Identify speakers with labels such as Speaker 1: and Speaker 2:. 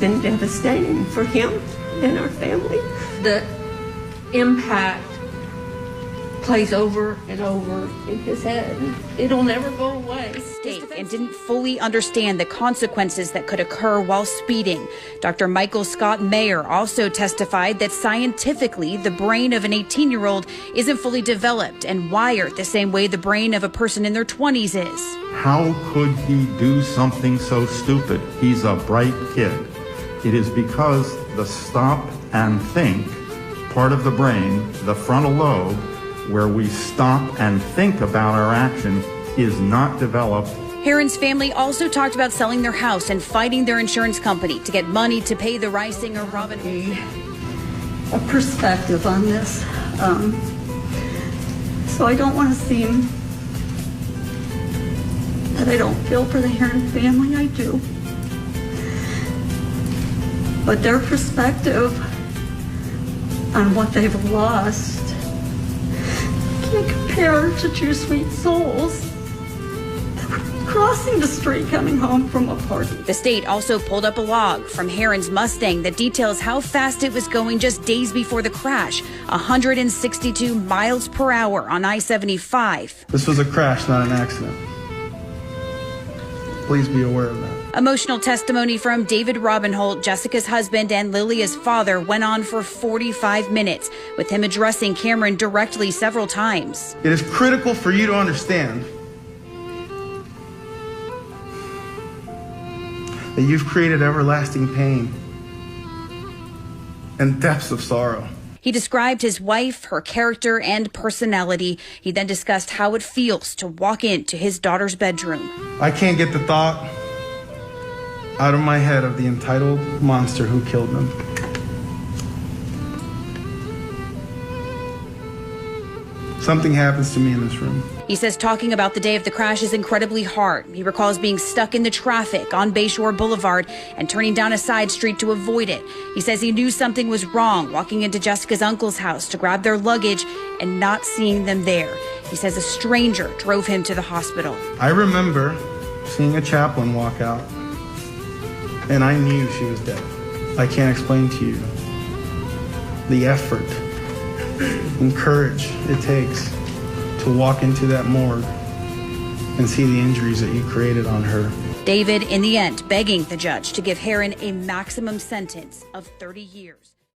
Speaker 1: been devastating for him and our family.
Speaker 2: The impact plays over and over in his head. It'll never go away.
Speaker 3: State and didn't fully understand the consequences that could occur while speeding. Dr. Michael Scott Mayer also testified that scientifically, the brain of an 18-year-old isn't fully developed and wired the same way the brain of a person in their 20s is.
Speaker 4: How could he do something so stupid? He's a bright kid. It is because the stop and think part of the brain, the frontal lobe, where we stop and think about our action, is not developed.
Speaker 3: Heron's family also talked about selling their house and fighting their insurance company to get money to pay the Reisinger Robin Hood.
Speaker 5: A perspective on this. So I don't want to seem that I don't feel for the Hearn family. I do. But their perspective on what they've lost can't compare to two sweet souls crossing the street coming home from a party.
Speaker 3: The state also pulled up a log from Heron's Mustang that details how fast it was going just days before the crash, 162 miles per hour on I-75.
Speaker 6: This was a crash, not an accident. Please be aware of that.
Speaker 3: Emotional testimony from David Robinholt, Jessica's husband and Lilia's father, went on for 45 minutes, with him addressing Cameron directly several times.
Speaker 6: It is critical for you to understand that you've created everlasting pain and depths of sorrow.
Speaker 3: He described his wife, her character, and personality. He then discussed how it feels to walk into his daughter's bedroom.
Speaker 6: I can't get the thought out of my head of the entitled monster who killed them. Something happens to me in this room.
Speaker 3: He says talking about the day of the crash is incredibly hard. He recalls being stuck in the traffic on Bayshore Boulevard and turning down a side street to avoid it. He says he knew something was wrong walking into Jessica's uncle's house to grab their luggage and not seeing them there. He says a stranger drove him to the hospital.
Speaker 6: I remember seeing a chaplain walk out, and I knew she was dead. I can't explain to you the effort and courage it takes to walk into that morgue and see the injuries that you created on her.
Speaker 3: David, in the end, begging the judge to give Heron a maximum sentence of 30 years.